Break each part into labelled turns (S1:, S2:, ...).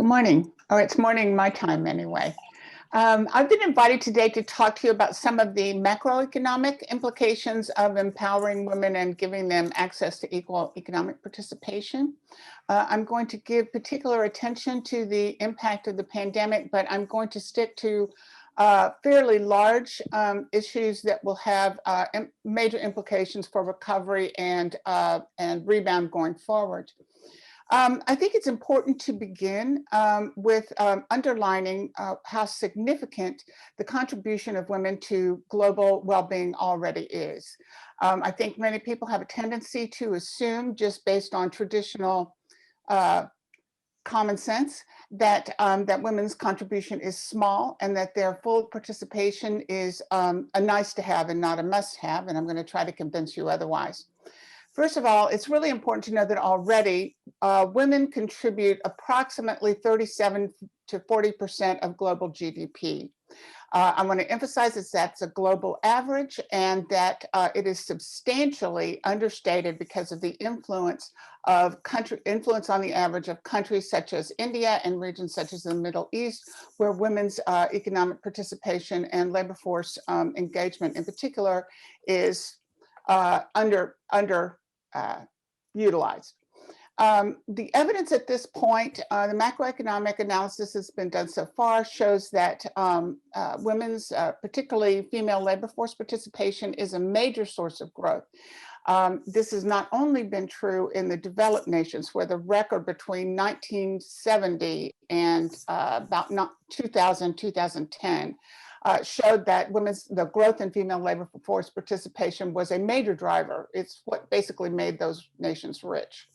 S1: Good morning, or it's morning my time anyway. I've been invited today to talk to you about some of the macroeconomic implications of empowering women and giving them access to equal economic participation. I'm going to give particular attention to the impact of the pandemic, but I'm going to stick to fairly large issues that will have major implications for recovery and rebound going forward. I think it's important to begin with underlining how significant the contribution of women to global well-being already is. I think many people have a tendency to assume, just based on traditional common sense, that that women's contribution is small and that their full participation is a nice to have and not a must have, and I'm going to try to convince you otherwise. First of all, it's really important to know that already women contribute approximately 37 to 40% of global GDP. I want to emphasize that that's a global average and that it is substantially understated because of the influence on the average of countries such as India and regions such as the Middle East, where women's economic participation and labor force engagement in particular is utilized. The evidence at this point, the macroeconomic analysis has been done so far, shows that women's, particularly female labor force participation, is a major source of growth. This has not only been true in the developed nations, where the record between 1970 and about 2010 showed that the growth in female labor force participation was a major driver. It's what basically made those nations rich.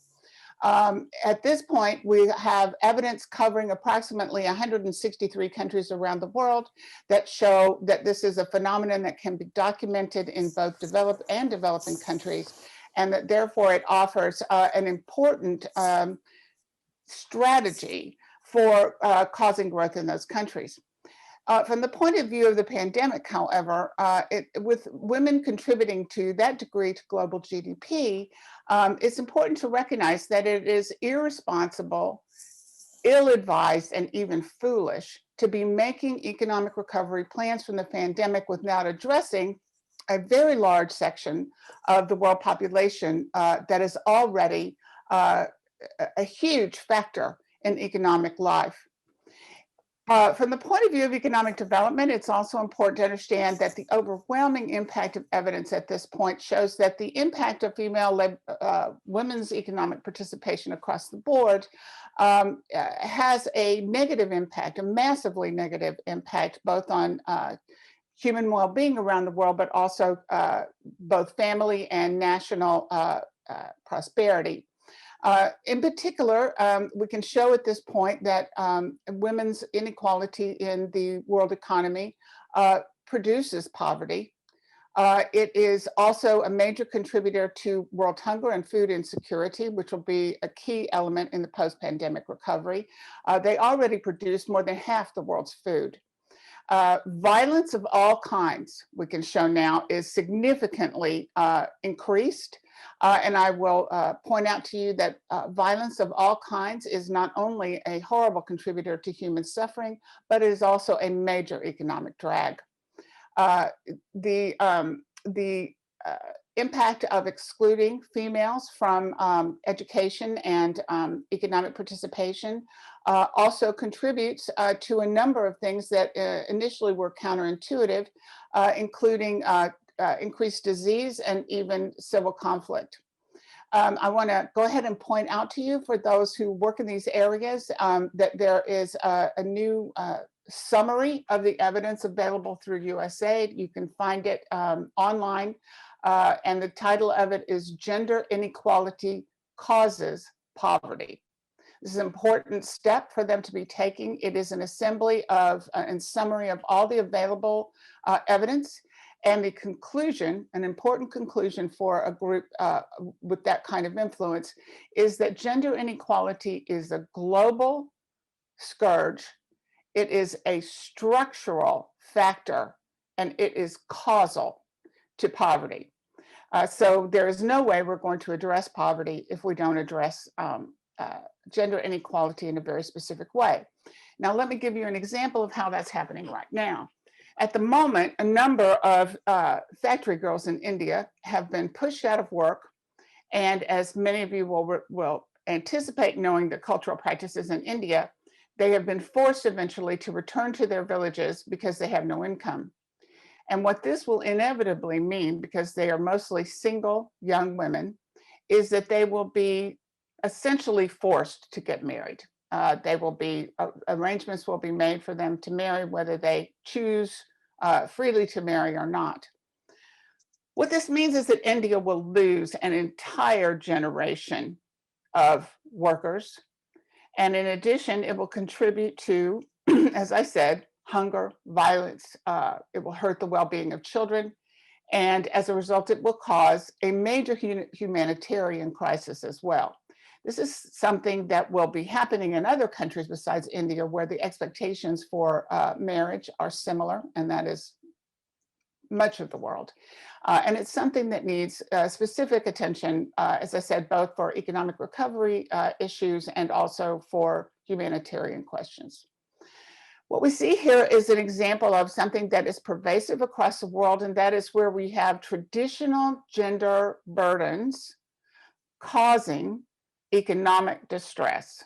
S1: At this point, we have evidence covering approximately 163 countries around the world that show that this is a phenomenon that can be documented in both developed and developing countries, and that therefore it offers an important strategy for causing growth in those countries. From the point of view of the pandemic, however, with women contributing to that degree to global GDP, it's important to recognize that it is irresponsible, ill-advised, and even foolish to be making economic recovery plans from the pandemic without addressing a very large section of the world population that is already a huge factor in economic life. From the point of view of economic development, it's also important to understand that the overwhelming impact of evidence at this point shows that the impact of women's economic participation across the board has a negative impact, a massively negative impact, both on human well-being around the world, but also both family and national prosperity. In particular, we can show at this point that women's inequality in the world economy produces poverty. It is also a major contributor to world hunger and food insecurity, which will be a key element in the post-pandemic recovery. They already produce more than half the world's food. Violence of all kinds, we can show now, is significantly increased. And I will point out to you that violence of all kinds is not only a horrible contributor to human suffering, but it is also a major economic drag. The impact of excluding females from education and economic participation also contributes to a number of things that initially were counterintuitive, including increased disease and even civil conflict. I want to go ahead and point out to you, for those who work in these areas, that there is a new summary of the evidence available through USAID. You can find it online, and the title of it is Gender Inequality Causes Poverty. This is an important step for them to be taking. It is an assembly of and summary of all the available evidence. And the conclusion, an important conclusion for a group with that kind of influence, is that gender inequality is a global scourge. It is a structural factor, and it is causal to poverty. So there is no way we're going to address poverty if we don't address gender inequality in a very specific way. Now, let me give you an example of how that's happening right now. At the moment, a number of factory girls in India have been pushed out of work. And as many of you will anticipate, knowing the cultural practices in India, they have been forced eventually to return to their villages because they have no income. And what this will inevitably mean, because they are mostly single young women, is that they will be essentially forced to get married. Arrangements will be made for them to marry, whether they choose freely to marry or not. What this means is that India will lose an entire generation of workers. And in addition, it will contribute to, as I said, hunger, violence. It will hurt the well-being of children. And as a result, it will cause a major humanitarian crisis as well. This is something that will be happening in other countries besides India, where the expectations for marriage are similar, and that is much of the world. And it's something that needs specific attention, as I said, both for economic recovery issues and also for humanitarian questions. What we see here is an example of something that is pervasive across the world, and that is where we have traditional gender burdens causing economic distress.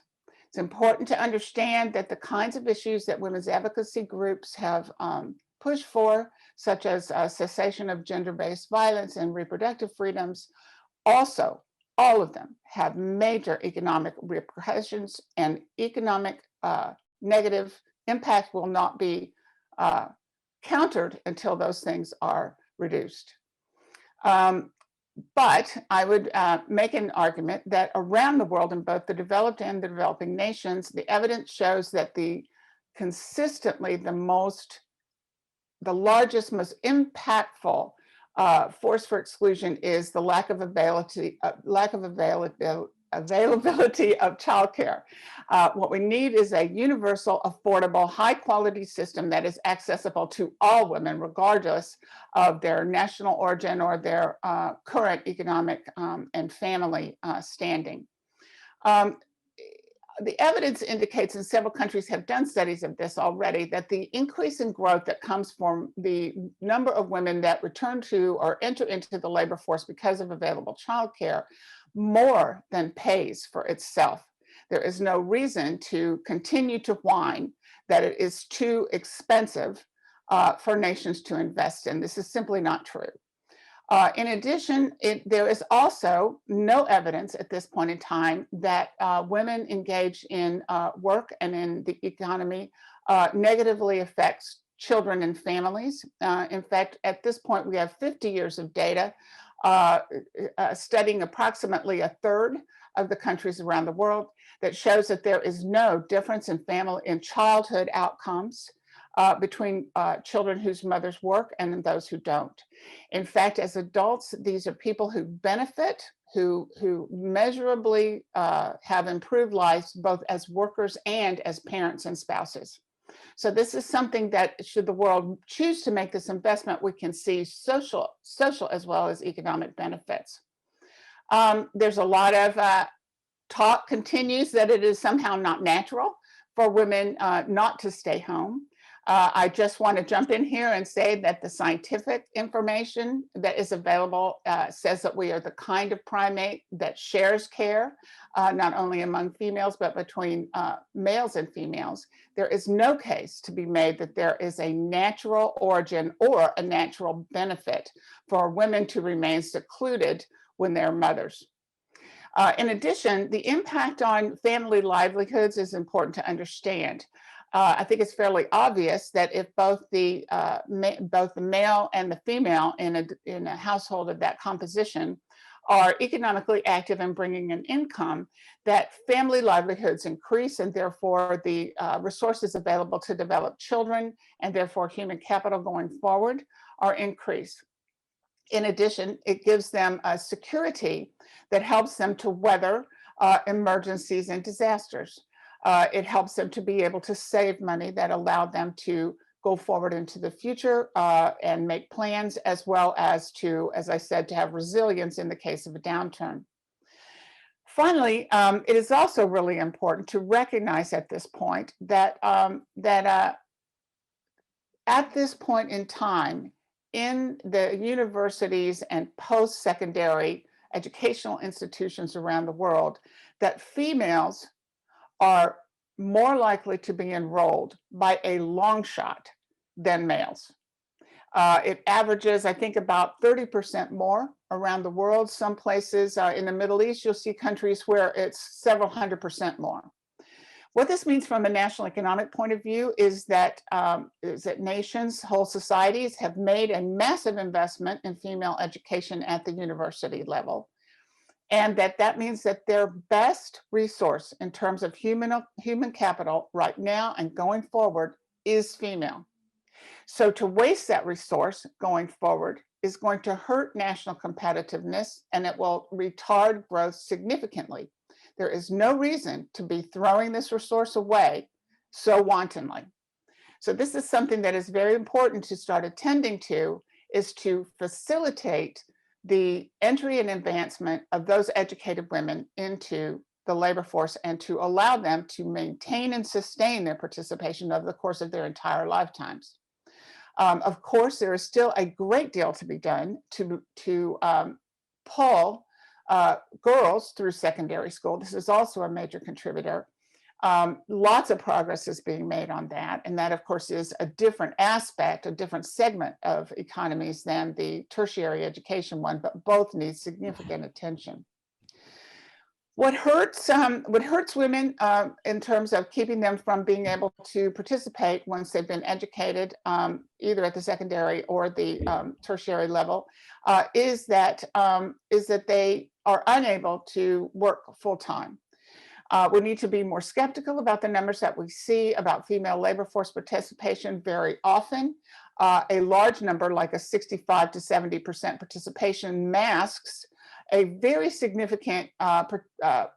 S1: It's important to understand that the kinds of issues that women's advocacy groups have pushed for, such as cessation of gender-based violence and reproductive freedoms, also, all of them have major economic repercussions, and economic negative impact will not be countered until those things are reduced. But I would make an argument that around the world, in both the developed and the developing nations, the evidence shows that consistently the largest, most impactful force for exclusion is the lack of availability of childcare. What we need is a universal, affordable, high-quality system that is accessible to all women, regardless of their national origin or their current economic and family standing. The evidence indicates, and several countries have done studies of this already, that the increase in growth that comes from the number of women that return to or enter into the labor force because of available childcare more than pays for itself. There is no reason to continue to whine that it is too expensive for nations to invest in. This is simply not true. In addition, there is also no evidence at this point in time that women engaged in work and in the economy negatively affects children and families. In fact, at this point, we have 50 years of data studying approximately a third of the countries around the world that shows that there is no difference in childhood outcomes between children whose mothers work and those who don't. In fact, as adults, these are people who benefit, who measurably have improved lives, both as workers and as parents and spouses. So this is something that, should the world choose to make this investment, we can see social as well as economic benefits. There's a lot of talk continues that it is somehow not natural for women not to stay home. I just want to jump in here and say that the scientific information that is available says that we are the kind of primate that shares care, not only among females, but between males and females. There is no case to be made that there is a natural origin or a natural benefit for women to remain secluded when they're mothers. In addition, the impact on family livelihoods is important to understand. I think it's fairly obvious that if both the male and the female in a household of that composition are economically active and bringing an income, that family livelihoods increase, and therefore the resources available to develop children and therefore human capital going forward are increased. In addition, it gives them a security that helps them to weather emergencies and disasters. It helps them to be able to save money that allow them to go forward into the future and make plans, as well as to, as I said, to have resilience in the case of a downturn. Finally, it is also really important to recognize at this point that at this point in time in the universities and post-secondary educational institutions around the world, that females are more likely to be enrolled by a long shot than males. It averages, I think, about 30% more around the world. Some places in the Middle East, you'll see countries where it's several 100% more. What this means from a national economic point of view is that nations, whole societies have made a massive investment in female education at the university level. And that means that their best resource in terms of human capital right now and going forward is female. So to waste that resource going forward is going to hurt national competitiveness, and it will retard growth significantly. There is no reason to be throwing this resource away so wantonly. So this is something that is very important to start attending to, is to facilitate the entry and advancement of those educated women into the labor force and to allow them to maintain and sustain their participation over the course of their entire lifetimes. Of course, there is still a great deal to be done to pull girls through secondary school. This is also a major contributor. Lots of progress is being made on that. And that, of course, is a different aspect, a different segment of economies than the tertiary education one, but both need significant attention. What hurts women in terms of keeping them from being able to participate once they've been educated, either at the secondary or the tertiary level, is that they are unable to work full time. We need to be more skeptical about the numbers that we see about female labor force participation very often. A large number, like a 65 to 70% participation, masks a very significant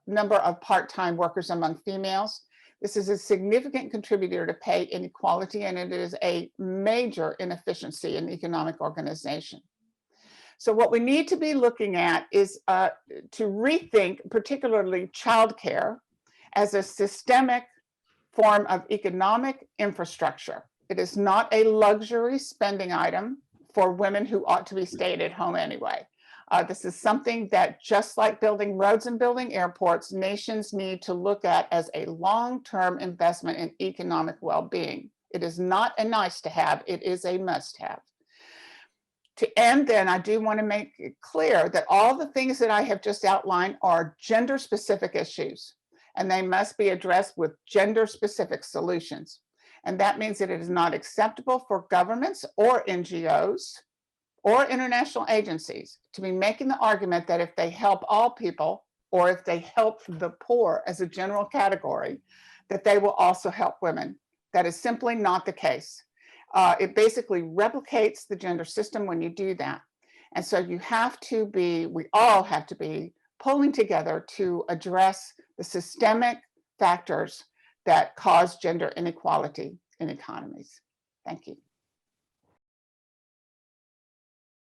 S1: number of part-time workers among females. This is a significant contributor to pay inequality, and it is a major inefficiency in economic organization. So what we need to be looking at is to rethink particularly childcare as a systemic form of economic infrastructure. It is not a luxury spending item for women who ought to be staying at home anyway. This is something that, just like building roads and building airports, nations need to look at as a long-term investment in economic well-being. It is not a nice to have, it is a must-have. To end then, I do want to make it clear that all the things that I have just outlined are gender-specific issues, and they must be addressed with gender-specific solutions. And that means that it is not acceptable for governments or NGOs or international agencies to be making the argument that if they help all people, or if they help the poor as a general category, that they will also help women. That is simply not the case. It basically replicates the gender system when you do that. And so we all have to be pulling together to address the systemic factors that cause gender inequality in economies. Thank you.